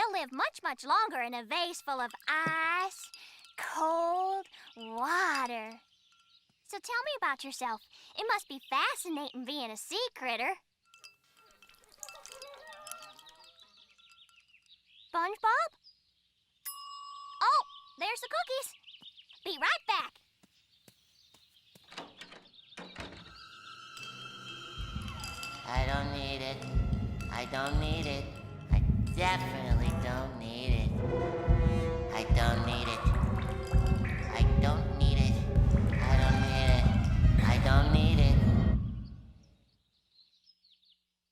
They'll live much, much longer in a vase full of ice, cold water. So tell me about yourself. It must be fascinating being a sea critter. SpongeBob? Oh, there's the cookies. Be right back. I don't need it. I don't need it. I definitely don't need it. I don't need it. I don't need it. I don't need it. I don't need it.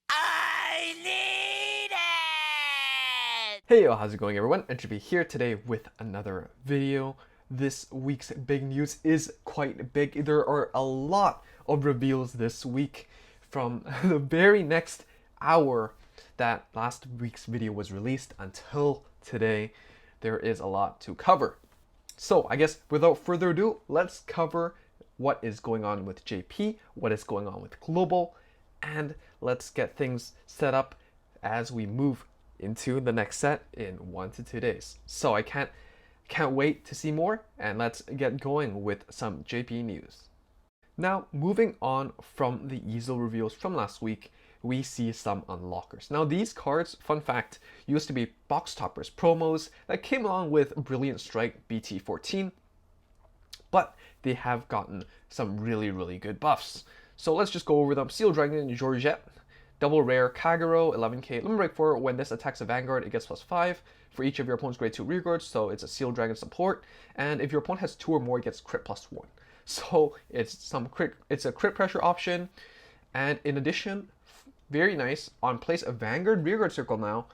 I need it! Hey yo, how's it going everyone? Entropy here today with another video. This week's big news is quite big. There are a lot of reveals this week from the very next hour that last week's video was released until today. There is a lot to cover. So I guess without further ado, let's cover what is going on with JP, what is going on with Global, and let's get things set up as we move into the next set in 1 to 2 days. So I can't wait to see more, and let's get going with some JP news. Now, moving on from the easel reveals from last week, we see some unlockers. Now, these cards, fun fact, used to be box toppers promos that came along with Brilliant Strike BT14, but they have gotten some really good buffs. So let's just go over them. Seal Dragon Georgette, Double Rare Kagero, 11k. Limit Break 4, when this attacks a Vanguard, it gets +5 for each of your opponent's grade 2 rearguards, so it's a Seal Dragon support. And if your opponent has 2 or more, it gets crit +1. So it's a crit pressure option. And in addition, very nice, on place a Vanguard rearguard circle now,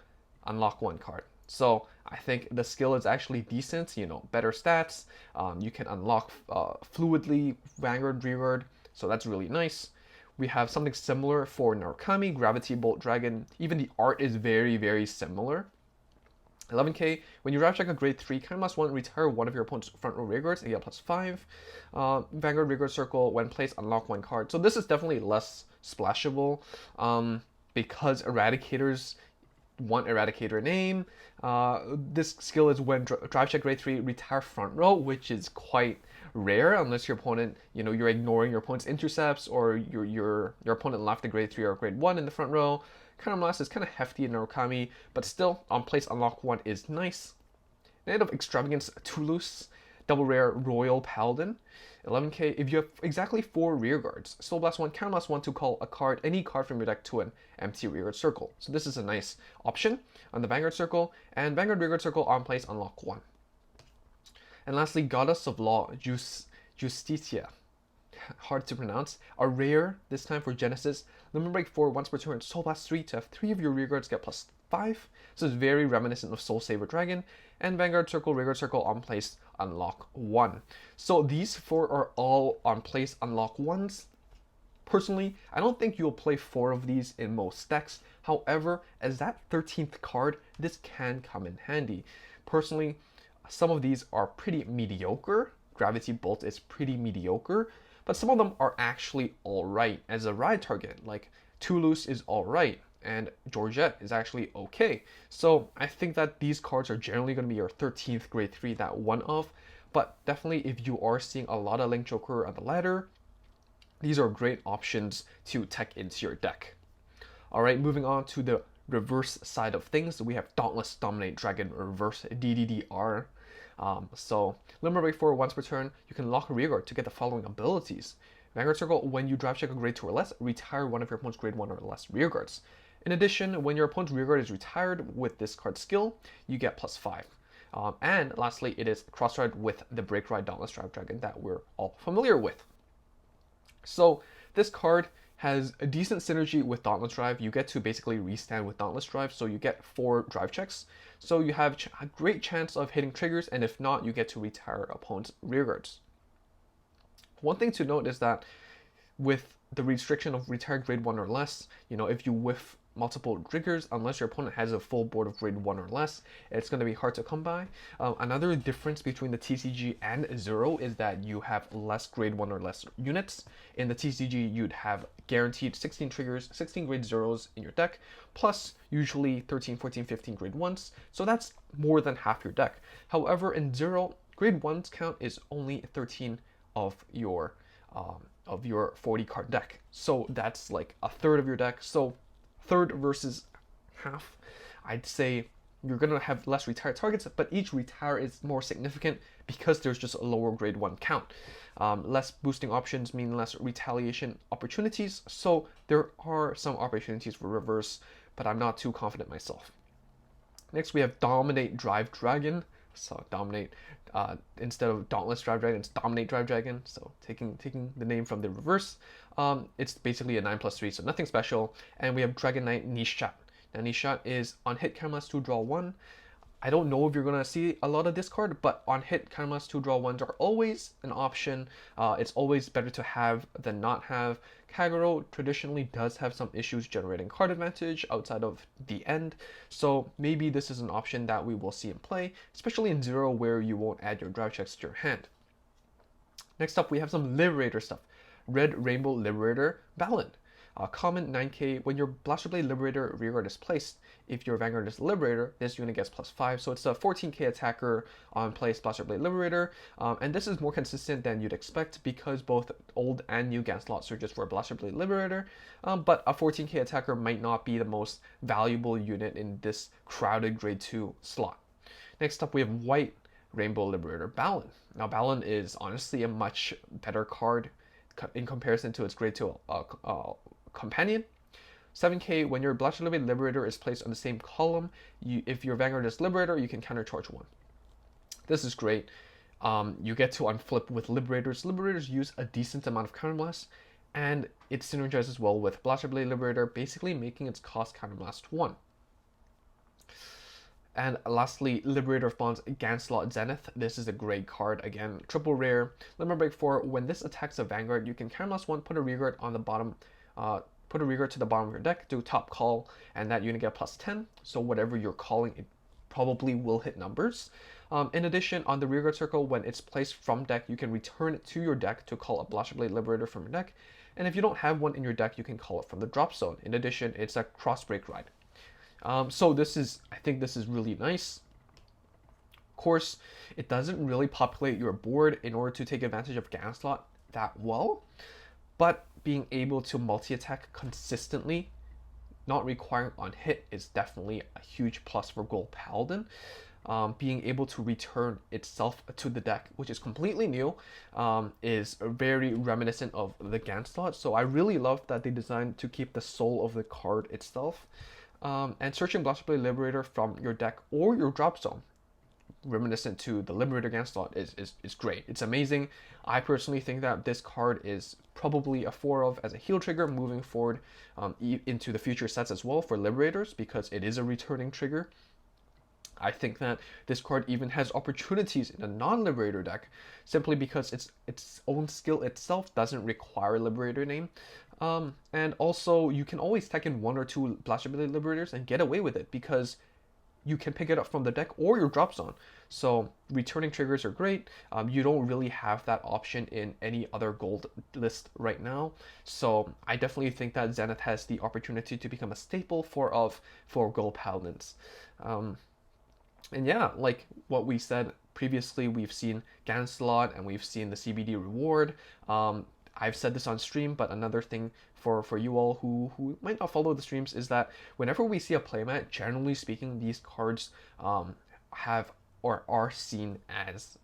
unlock 1 card. So I think the skill is actually decent, you know, better stats. You can unlock fluidly Vanguard rearguard, so that's really nice. We have something similar for Narukami, Gravity Bolt Dragon. Even the art is very similar. 11k, when you draft check a grade 3, +1, retire one of your opponent's front row rearguards and get +5. Vanguard rearguard circle, when placed, unlock 1 card. So this is definitely less splashable because Eradicators want Eradicator name. This skill is when drive check grade 3, retire front row, which is quite rare unless your opponent, you know, you're ignoring your opponent's intercepts, or your opponent left a grade 3 or grade 1 in the front row. Counterblast is kind of hefty in Narukami, but still, on place unlock 1 is nice. Knight of Extravagance Toulouse, Double Rare Royal Paladin, 11k. If you have exactly 4 rearguards, Soul Blast 1, Counterblast 1 to call a card, any card from your deck, to an empty rearguard circle. So this is a nice option on the Vanguard circle, and Vanguard rearguard circle on place unlock 1. And lastly, Goddess of Law Justitia, hard to pronounce, a rare this time for Genesis. Limit Break 4, once per turn, Soul Blast 3 to have 3 of your rearguards get +5. So it's very reminiscent of Soul Saver Dragon. And Vanguard Circle, Rearguard Circle, on place, unlock 1. So these 4 are all on place, unlock 1s. Personally, I don't think you'll play 4 of these in most decks. However, as that 13th card, this can come in handy. Personally, some of these are pretty mediocre. Gravity Bolt is pretty mediocre, but some of them are actually alright as a ride target. Like Toulouse is alright, and Georgette is actually okay. So I think that these cards are generally going to be your 13th grade 3 that one of, but definitely if you are seeing a lot of Link Joker on the ladder, these are great options to tech into your deck. Alright, moving on to the reverse side of things, we have Dauntless Dominate Dragon Reverse DDDR. So Limit Break 4, once per turn, you can lock a rearguard to get the following abilities. Vanguard Circle, when you drive check a grade 2 or less, retire one of your opponent's grade 1 or less rearguards. In addition, when your opponent's rearguard is retired with this card skill, you get +5. And lastly, it is cross-ride with the Break Ride Dauntless Drive Dragon that we're all familiar with. So this card has a decent synergy with Dauntless Drive. You get to basically restand with Dauntless Drive, so you get 4 drive checks. So you have a great chance of hitting triggers, and if not, you get to retire opponent's rearguards. One thing to note is that with the restriction of retired grade 1 or less, you know, if you whiff multiple triggers unless your opponent has a full board of grade 1 or less. It's going to be hard to come by. Another difference between the TCG and Zero is that you have less grade 1 or less units. In the TCG, you'd have guaranteed 16 triggers, 16 grade zeros in your deck, plus usually 13, 14, 15 grade 1s. So that's more than half your deck. However, in Zero, grade 1s count is only 13 of your 40 card deck. So that's like a third of your deck. So third versus half, I'd say you're going to have less retired targets, but each retire is more significant because there's just a lower grade 1 count. Less boosting options mean less retaliation opportunities, so there are some opportunities for reverse, but I'm not too confident myself. Next, we have Dominate Drive Dragon. So Dominate, instead of Dauntless Drive Dragon, it's Dominate Drive Dragon. So taking the name from the reverse. It's basically a 9+3, so nothing special. And we have Dragon Knight Niche Shot. Now Niche Shot is on hit, Camelast 2, draw 1. I don't know if you're going to see a lot of this card, but on hit, Camelast 2, draw 1s are always an option. It's always better to have than not have. Kagero traditionally does have some issues generating card advantage outside of the end, so maybe this is an option that we will see in play, especially in Zero where you won't add your drive checks to your hand. Next up, we have some Liberator stuff. Red Rainbow Liberator Balin. Common 9k, when your Blaster Blade Liberator rearguard is placed, if your Vanguard is Liberator, this unit gets +5, so it's a 14k attacker on place Blaster Blade Liberator, and this is more consistent than you'd expect because both old and new GAN slots are just for Blaster Blade Liberator, but a 14k attacker might not be the most valuable unit in this crowded grade 2 slot. Next up, we have White Rainbow Liberator Balin. Now Balin is honestly a much better card in comparison to its grade 2 companion. 7k, when your Blaster Blade Liberator is placed on the same column, if your Vanguard is Liberator, you can countercharge 1. This is great. You get to unflip with Liberators. Liberators use a decent amount of counterblast, and it synergizes well with Blaster Blade Liberator, basically making its cost counterblast 1. And lastly, Liberator of Bonds GAN slot Zenith. This is a great card. Again, triple rare. Limit break 4. When this attacks a Vanguard, you can counterblast 1, put a rearguard on the bottom, put a rearguard to the bottom of your deck, do top call, and that unit get +10. So whatever you're calling, it probably will hit numbers. In addition, on the rearguard circle, when it's placed from deck, you can return it to your deck to call a Blaster Blade Liberator from your deck. And if you don't have one in your deck, you can call it from the drop zone. In addition, it's a cross break ride. So I think this is really nice. Of course, it doesn't really populate your board in order to take advantage of GAN slot that well, but being able to multi-attack consistently, not requiring on hit, is definitely a huge plus for Gold Paladin. Being able to return itself to the deck, which is completely new, is very reminiscent of the GAN slot. So I really love that they designed to keep the soul of the card itself. And searching Blaster Blade Liberator from your deck or your drop zone, reminiscent to the Liberator GAN slot, is great. It's amazing. I personally think that this card is probably a 4 of as a heal trigger moving forward into the future sets as well for Liberators, because it is a returning trigger. I think that this card even has opportunities in a non-Liberator deck simply because its own skill itself doesn't require a Liberator name. And also, you can always tech in 1 or 2 Blaster Blade Liberators and get away with it because you can pick it up from the deck or your drop zone. So returning triggers are great. You don't really have that option in any other gold list right now. So I definitely think that Zenith has the opportunity to become a staple for Gold Paladins. And yeah, like what we said previously, we've seen GAN slot and we've seen the CBD reward. I've said this on stream, but another thing for you all who might not follow the streams is that whenever we see a playmat, generally speaking, these cards have or are seen as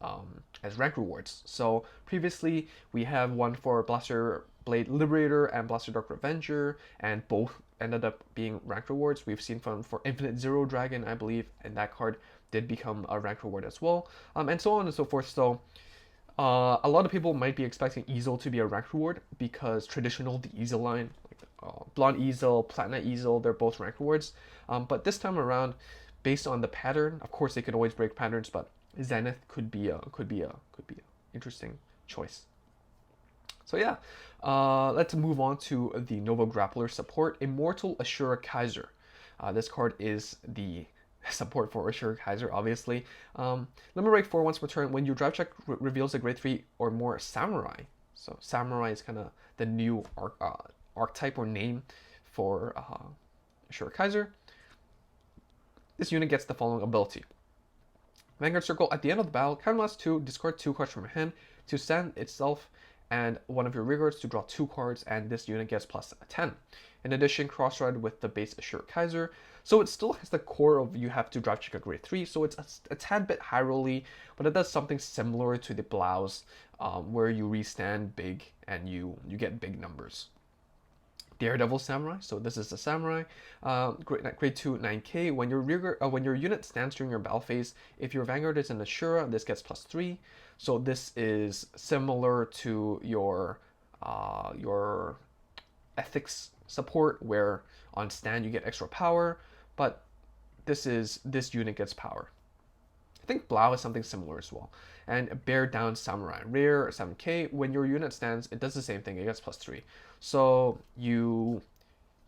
rank rewards. So previously we have one for Blaster Blade Liberator and Blaster Dark Revenger, and both ended up being rank rewards. We've seen for Infinite Zero Dragon, I believe, and that card did become a rank reward as well, and so on and so forth. So a lot of people might be expecting Easel to be a rank reward because traditional, the Easel line, like Blonde Easel, Platinum Easel, they're both rank rewards. But this time around, based on the pattern, of course they could always break patterns, but Zenith could be a interesting choice. So yeah, let's move on to the Nova Grappler support, Immortal Ashura Kaiser. This card is the support for Ashura Kaiser, obviously. Limit break 4 once per turn. When your drive check reveals a grade 3 or more Samurai. So Samurai is kind of the new archetype or name for Ashura Kaiser. This unit gets the following ability. Vanguard Circle, at the end of the battle, counterblast 2, discard 2 cards from your hand to send itself and one of your rearguards to draw 2 cards, and this unit gets plus 10. In addition, cross-ride with the base Ashura Kaiser, so it still has the core of you have to drive check a grade 3, so it's a tad bit high rolly, but it does something similar to the blouse, where you restand big and you get big numbers. Daredevil Samurai, so this is the Samurai, grade 2 9k. When your unit stands during your battle phase, if your Vanguard is an Ashura, this gets plus 3. So this is similar to your ethics support, where on stand you get extra power, but this unit gets power. I think Blau is something similar as well. And Bear Down Samurai, rare 7k. When your unit stands, it does the same thing. It gets plus 3. So you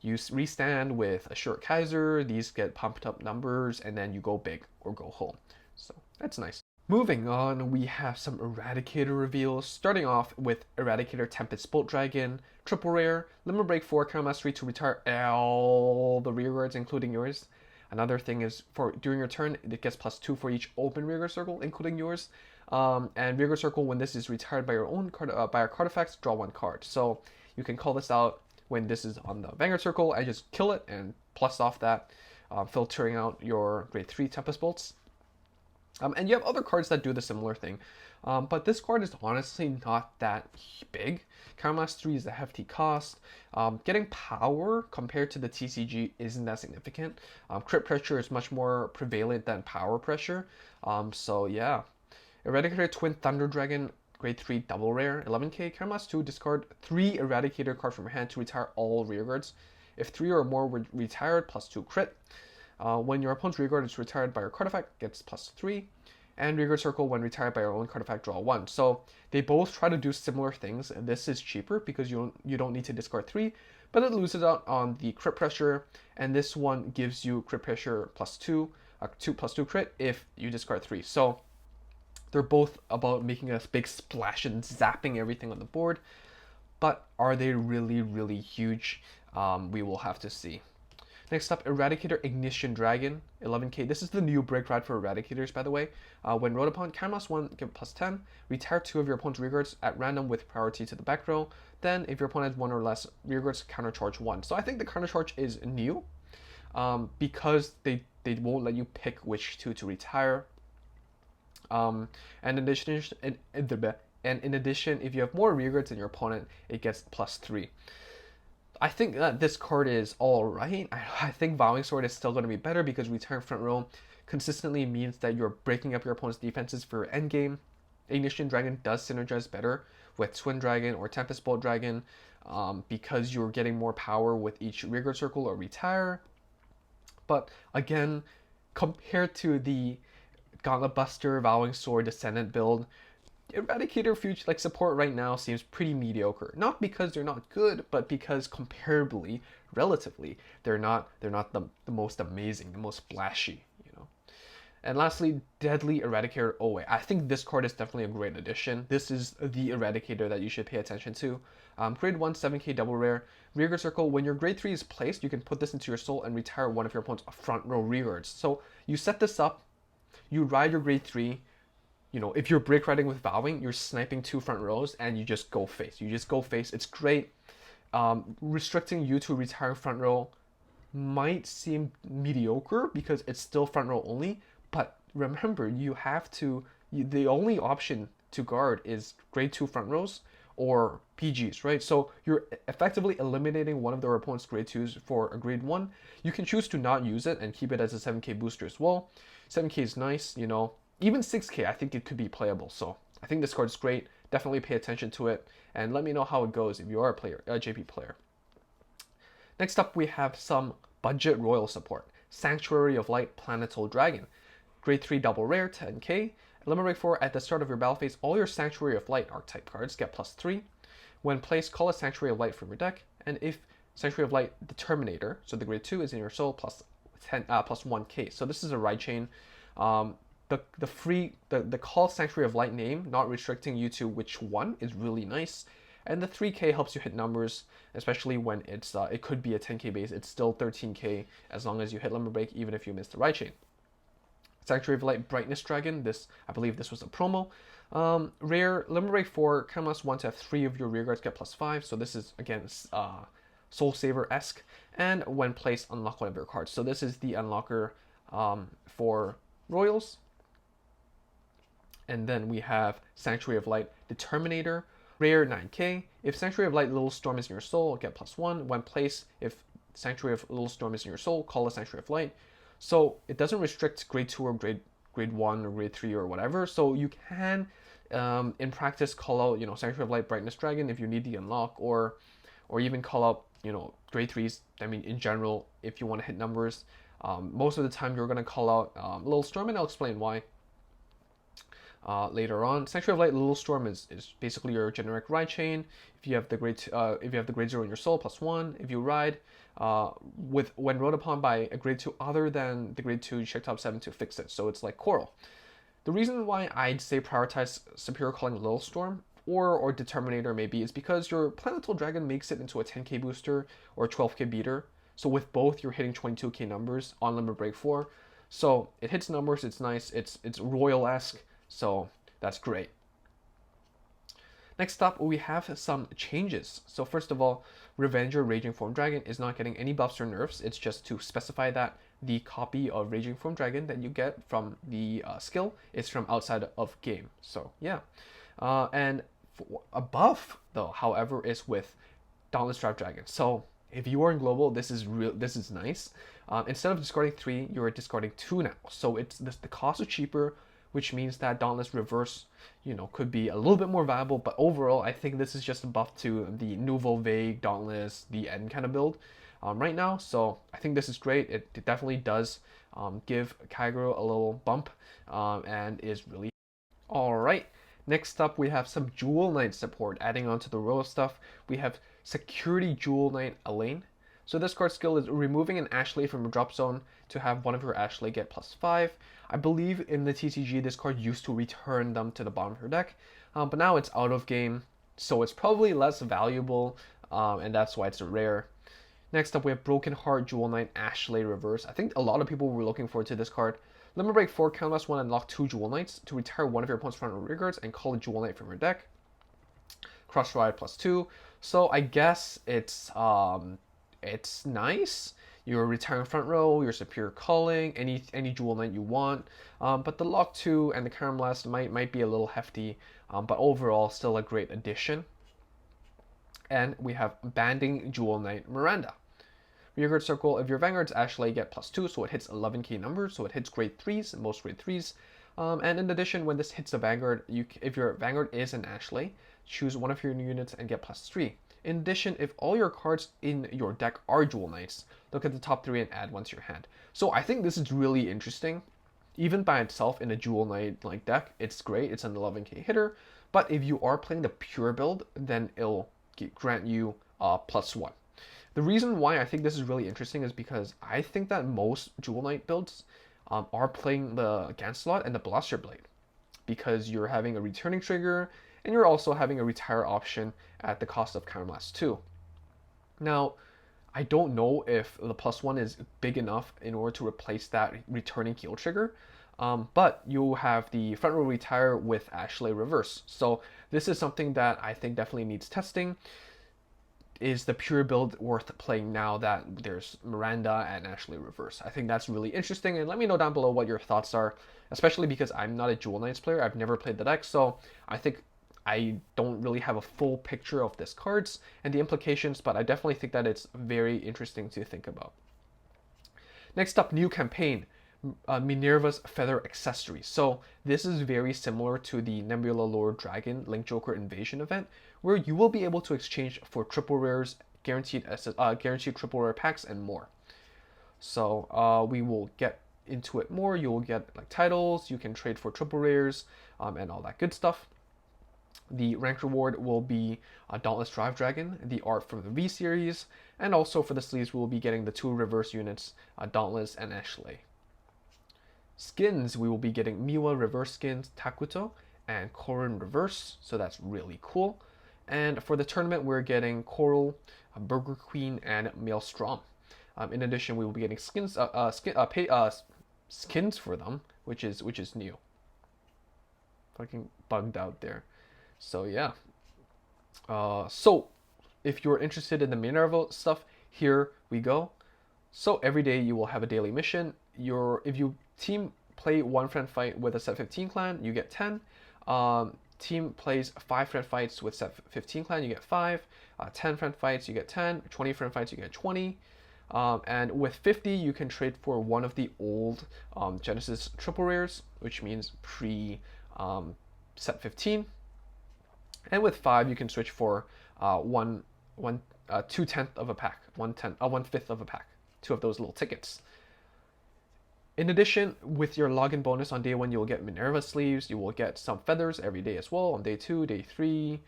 restand with Ashura Kaiser. These get pumped up numbers, and then you go big or go home. So that's nice. Moving on, we have some Eradicator reveals. Starting off with Eradicator Tempest Bolt Dragon, triple rare, limit break 4, counterblast 3 to retire all the rearguards, including yours. Another thing is, for during your turn, it gets plus 2 for each open rearguard circle, including yours. And rearguard circle, when this is retired by your own card, by our card effects, draw 1 card. So you can call this out when this is on the Vanguard circle and just kill it and plus off that, filtering out your grade 3 Tempest Bolts. And you have other cards that do the similar thing. But this card is honestly not that big. Counterblast 3 is a hefty cost. Getting power compared to the TCG isn't that significant. Crit pressure is much more prevalent than power pressure. So yeah. Eradicator Twin Thunder Dragon, grade 3 double rare, 11k. Counterblast 2, discard 3 Eradicator cards from your hand to retire all rearguards. If 3 or more were retired, plus 2 crit. When your opponent's rearguard is retired by your card effect, gets plus 3. And rearguard circle, when retired by your own card effect, draw 1. So they both try to do similar things. This is cheaper because you don't need to discard 3, but it loses out on the crit pressure. And this one gives you crit pressure plus 2, 2+2 crit if you discard 3. So they're both about making a big splash and zapping everything on the board. But are they really, really huge? We will have to see. Next up, Eradicator Ignition Dragon, 11k. This is the new break ride for Eradicators, by the way. When rolled upon, counterblast 1, give plus 10. Retire 2 of your opponent's rearguards at random with priority to the back row. Then, if your opponent has 1 or less rearguards, countercharge 1. So I think the countercharge is new, because they won't let you pick which 2 to retire. And in addition, if you have more rearguards than your opponent, it gets plus 3. I think that this card is alright. I think Vowing Sword is still going to be better because retiring front row consistently means that you're breaking up your opponent's defenses for endgame. Ignition Dragon does synergize better with Twin Dragon or Tempest Bolt Dragon, because you're getting more power with each rearguard circle or retire. But again, compared to the Gauntlet Buster, Vowing Sword, Descendant build, Eradicator future support right now seems pretty mediocre. Not because they're not good, but because comparably, relatively, they're not the most amazing, the most flashy, you know. And lastly, Deadly Eradicator OA. I think this card is definitely a great addition. This is the Eradicator that you should pay attention to. Grade 1, 7k double rare. Rearguard circle, when your grade 3 is placed, you can put this into your soul and retire one of your opponent's front row rearguards. So you set this up, you ride your grade 3, you know, if you're break riding with Vowing, you're sniping 2 front rows and you just go face. It's great. Restricting you to retiring front row might seem mediocre because it's still front row only, but remember, you have to, the only option to guard is grade 2 front rows or PGs, right? So you're effectively eliminating one of their opponent's grade 2s for a grade 1. You can choose to not use it and keep it as a 7k booster as well. 7k is nice, you know. Even 6k, I think it could be playable. So I think this card is great. Definitely pay attention to it. And let me know how it goes if you are a player, a JP player. Next up, we have some budget royal support. Sanctuary of Light Planetal Dragon. Grade 3 double rare, 10k. Limit break 4, at the start of your battle phase, all your Sanctuary of Light archetype cards get plus 3. When placed, call a Sanctuary of Light from your deck, and if Sanctuary of Light Determinator, so the grade 2 is in your soul plus 1k. So this is a ride chain. The call Sanctuary of Light name, not restricting you to which one, is really nice. And the 3k helps you hit numbers, especially when it could be a 10k base. It's still 13k as long as you hit Limber Break, even if you miss the ride chain. Sanctuary of Light Brightness Dragon, I believe this was a promo. Rare, Limber Break 4, counts 1 to have 3 of your rear guards get +5. So this is, again, Soul Saver-esque. And when placed, unlock one of your cards. So this is the unlocker for Royals. And then we have Sanctuary of Light Determinator. Rare 9k. If Sanctuary of Light Little Storm is in your soul, get +1. When placed, if Sanctuary of Little Storm is in your soul, call a Sanctuary of Light. So it doesn't restrict grade 2 or grade 1 or grade 3 or whatever. So you can, in practice, call out, Sanctuary of Light Brightness Dragon if you need the unlock, or even call out, grade 3s. I mean, in general, if you want to hit numbers. Most of the time, you're going to call out Little Storm, and I'll explain why later on. Sanctuary of Light Little Storm is basically your generic ride chain. If you have the grade 0 in your soul, +1. If you ride when rode upon by a grade 2 other than the grade 2, you check top 7 to fix it. So it's like Coral. The reason why I'd say prioritize Superior Calling Little Storm or Determinator maybe is because your Planetal Dragon makes it into a 10k booster or 12k beater. So with both, you're hitting 22k numbers on Limber Break 4. So it hits numbers, it's nice, it's Royal-esque, so that's great. Next up, we have some changes. So first of all, Revenger Raging Form Dragon is not getting any buffs or nerfs. It's just to specify that the copy of Raging Form Dragon that you get from the skill is from outside of game. So yeah. And a buff, though, however, is with Dauntless Dragon. So if you are in global, this is nice. Instead of discarding 3, you're discarding 2 now. So the cost is cheaper, which means that Dauntless Reverse, could be a little bit more valuable. But overall, I think this is just a buff to the Nouveau Vague, Dauntless, the End kind of build right now. So I think this is great. It definitely does give Kaiser a little bump and is really... Alright, next up we have some Jewel Knight support. Adding on to the royal stuff, we have Security Jewel Knight Elaine. So this card skill is removing an Ashley from a drop zone to have one of your Ashley get +5. I believe in the TCG this card used to return them to the bottom of your deck, but now it's out of game, so it's probably less valuable, and that's why it's a rare. Next up we have Broken Heart Jewel Knight Ashley Reverse. I think a lot of people were looking forward to this card. Limber Break 4, count +1, unlock 2 Jewel Knights to retire one of your opponent's front row rear guards and call a Jewel Knight from your deck. Crush Ride +2. So I guess it's nice. You're retiring front row, you're superior calling, any Jewel Knight you want. But the Lock 2 and the Caramelast might be a little hefty, but overall still a great addition. And we have Banding Jewel Knight Miranda. Rearguard Circle, if your Vanguard's Ashley, get +2, so it hits 11k numbers, so it hits grade 3s, most grade 3s. And in addition, when this hits the Vanguard, if your Vanguard is an Ashley, choose one of your new units and get +3. In addition, if all your cards in your deck are Jewel Knights, look at the top 3 and add one to your hand. So I think this is really interesting. Even by itself in a Jewel Knight like deck, it's great. It's an 11k hitter. But if you are playing the pure build, then it'll grant you +1. The reason why I think this is really interesting is because I think that most Jewel Knight builds are playing the Ganslot and the Blaster Blade, because you're having a returning trigger and you're also having a retire option at the cost of Counterblast 2. Now, I don't know if the +1 is big enough in order to replace that returning heal trigger, but you have the front row retire with Ashley Reverse. So this is something that I think definitely needs testing. Is the pure build worth playing now that there's Miranda and Ashley Reverse? I think that's really interesting, and let me know down below what your thoughts are, especially because I'm not a Jewel Knights player. I've never played the deck, so I think I don't really have a full picture of this cards and the implications, but I definitely think that it's very interesting to think about. Next up, new campaign, Minerva's Feather Accessory. So this is very similar to the Nebula Lord Dragon Link Joker Invasion event, where you will be able to exchange for triple rares, guaranteed triple rare packs, and more. So we will get into it more. You will get like titles, you can trade for triple rares, and all that good stuff. The rank reward will be a Dauntless Drive Dragon, the art from the V series, and also for the sleeves we will be getting the 2 reverse units, Dauntless and Ashley. Skins, we will be getting Miwa reverse skins, Takuto, and Korin reverse, so that's really cool. And for the tournament, we're getting Coral, Burger Queen, and Maelstrom. In addition, we will be getting skins, skins for them, which is new. Fucking bugged out there. So yeah. So if you're interested in the Minerva stuff, here we go. So every day you will have a daily mission. If you team play 1 friend fight with a set 15 clan, you get 10. Team plays 5 friend fights with set 15 clan, you get 5. 10 friend fights, you get 10. 20 friend fights, you get 20. And with 50, you can trade for one of the old Genesis triple rares, which means pre set 15. And with 5, you can switch for 2/10 of a pack, 1/5 of a pack, 2 of those little tickets. In addition, with your login bonus on day 1, you will get Minerva sleeves. You will get some feathers every day as well on day 2, day 3,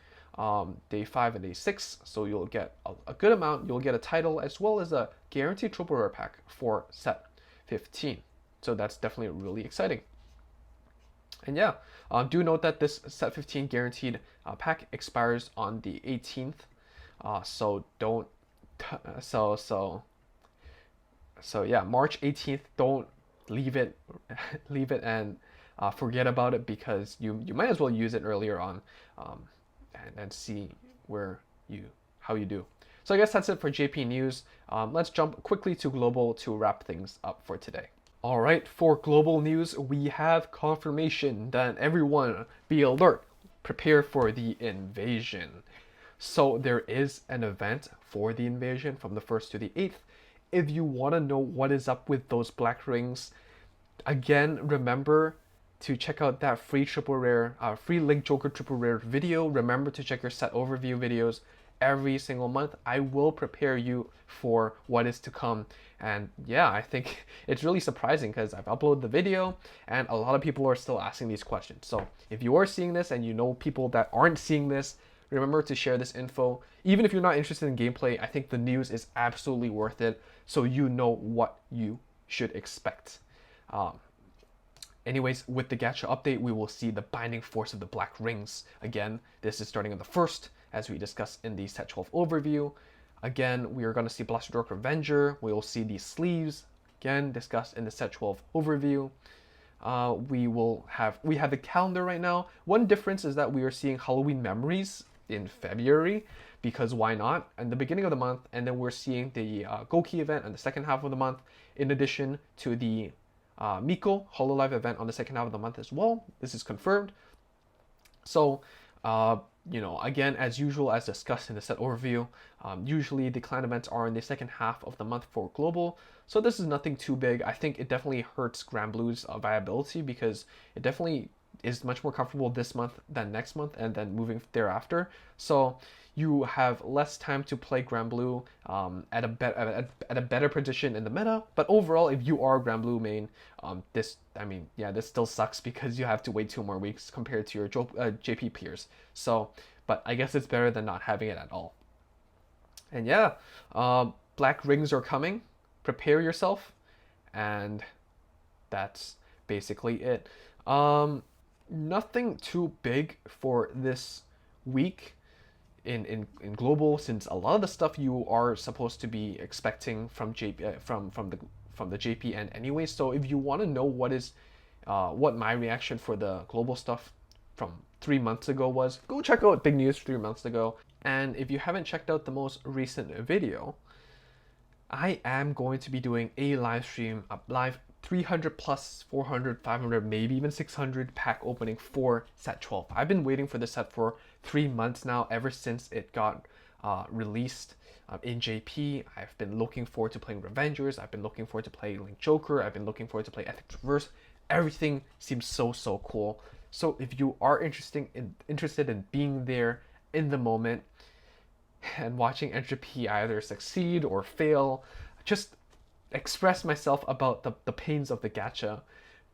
day 5, and day 6. So you'll get a good amount. You'll get a title as well as a guaranteed triple rare pack for set 15. So that's definitely really exciting. And yeah, do note that this set 15 guaranteed pack expires on the 18th. So don't. So yeah, March 18th. Don't leave it and forget about it, because you might as well use it earlier on and see how you do. So I guess that's it for JP News. Let's jump quickly to Global to wrap things up for today. Alright, for Global News, we have confirmation that everyone be alert, prepare for the invasion. So there is an event for the invasion from the 1st to the 8th. If you want to know what is up with those black rings, again, remember to check out that free triple rare, free Link Joker triple rare video. Remember to check your set overview videos every single month. I will prepare you for what is to come. And yeah, I think it's really surprising because I've uploaded the video and a lot of people are still asking these questions. So if you are seeing this and you know people that aren't seeing this, remember to share this info. Even if you're not interested in gameplay, I think the news is absolutely worth it, so you know what you should expect. Anyways, with the gacha update, we will see the binding force of the black rings. Again, this is starting on the 1st, as we discussed in the set 12 overview. Again, we are going to see Blaster Dork Revenger. We will see these sleeves, again, discussed in the set 12 overview. We have the calendar right now. One difference is that we are seeing Halloween Memories in February, because why not, in the beginning of the month, and then we're seeing the Goki event in the second half of the month, in addition to the Miko Hololive event on the second half of the month as well. This is confirmed. So, again, as usual, as discussed in the set overview, usually the clan events are in the second half of the month for Global. So this is nothing too big. I think it definitely hurts Grand Blue's viability, because it definitely is much more comfortable this month than next month and then moving thereafter. So you have less time to play Grand Blue at a better position in the meta. But overall, if you are Grand Blue main, this still sucks because you have to wait 2 more weeks compared to your JP peers. So, but I guess it's better than not having it at all. And yeah, black rings are coming. Prepare yourself, and that's basically it. Nothing too big for this week in Global, since a lot of the stuff you are supposed to be expecting from JP from the JP end anyway. So if you want to know what my reaction for the Global stuff from 3 months ago was, go check out Big News 3 months ago. And if you haven't checked out the most recent video, I am going to be doing a live stream, a live 300 plus 400, 500, maybe even 600 pack opening for set 12. I've been waiting for this set for 3 months now, ever since it got released in JP. I've been looking forward to playing Revengers. I've been looking forward to playing Link Joker. I've been looking forward to play Ethic Traverse. Everything seems so cool. So if you are interested in being there in the moment and watching Entropy either succeed or fail, just express myself about the pains of the gacha,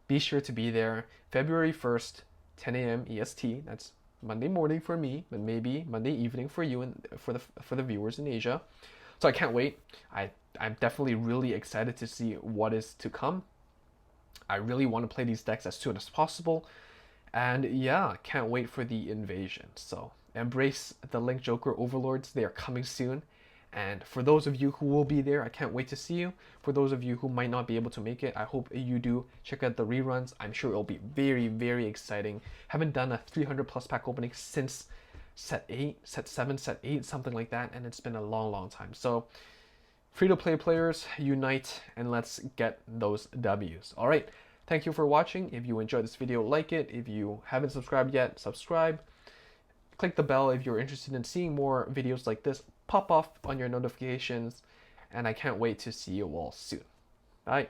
be sure to be there February 1st, 10 a.m. EST. That's Monday morning for me, and maybe Monday evening for you and for the viewers in Asia. So I can't wait. I'm definitely really excited to see what is to come. I really want to play these decks as soon as possible. And yeah, can't wait for the invasion. So embrace the Link Joker Overlords. They are coming soon. And for those of you who will be there, I can't wait to see you. For those of you who might not be able to make it, I hope you do check out the reruns. I'm sure it'll be very, very exciting. Haven't done a 300 plus pack opening since set 8, set 7, set 8, something like that. And it's been a long, long time. So free-to-play players, unite and let's get those W's. All right. Thank you for watching. If you enjoyed this video, like it. If you haven't subscribed yet, subscribe. Click the bell if you're interested in seeing more videos like this pop off on your notifications. And I can't wait to see you all soon. Bye.